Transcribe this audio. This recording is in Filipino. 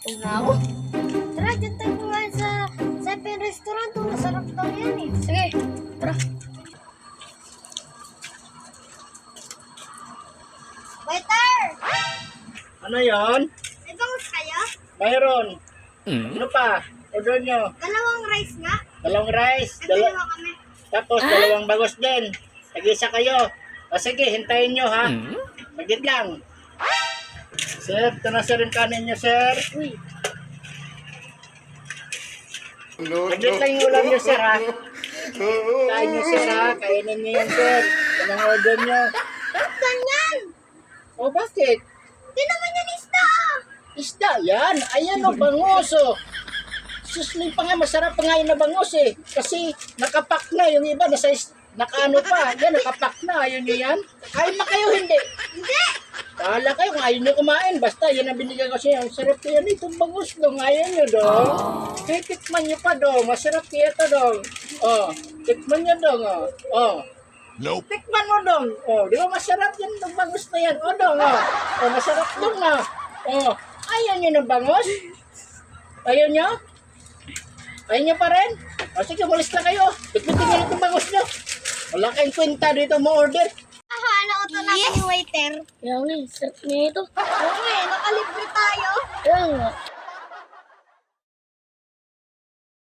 Una ako. Tara, dyan tayo kumain sa Seven Restaurant. Masarap daw yan eh. Sige, tara. Waiter! Ano yon? May bangus kayo? Mayroon. Ano pa? Order nyo. Dalawang rice nga. Dalawang rice. Dalawa kami. Tapos dalawang bagos din. Tag-isa kayo. O sige, hintayin nyo ha. Magit lang. Sir, ito na sir yung kanin nyo, sir. Uy. Magit lang yung ulam nyo, sir ha. Kain nyo, sir ha. Kainin nyo yan, sir. Yan ang order nyo. Ba't ganyan? O bakit? Di naman yan isda. Isda yan. Ayan o, bangus o. Susli pa nga, masarap pa nga yung nabangus eh. Kasi nakapak na yung iba, nakaano pa. Yan, nakapak na. Ayun nyo yan. Kain na kayo, hindi. Hindi. Bahala kayo kung ayaw nyo kumain. Basta yan ang binigyan kasi. Ang sarap yan. Itong bangus dong. Ayaw nyo dong. Tikman nyo pa dong. Masarap kaya ito dong. Oh, tikman nyo dong. Oh. Nope. Tikman mo dong. Oh, di ba masarap yan ng bangus na yan? Oh dong. Oh, masarap dong Oh, ayaw nyo ng bangus? Ayaw nyo? Ayaw nyo pa rin? O sige, malis na kayo. Pitpitin nyo itong bangus nyo. Wala kayong kwenta dito mo order. Aha, nauto natin yung waiter. Kaya nga, sarap nito. Oo nga eh, nakalibre tayo. Kaya nga.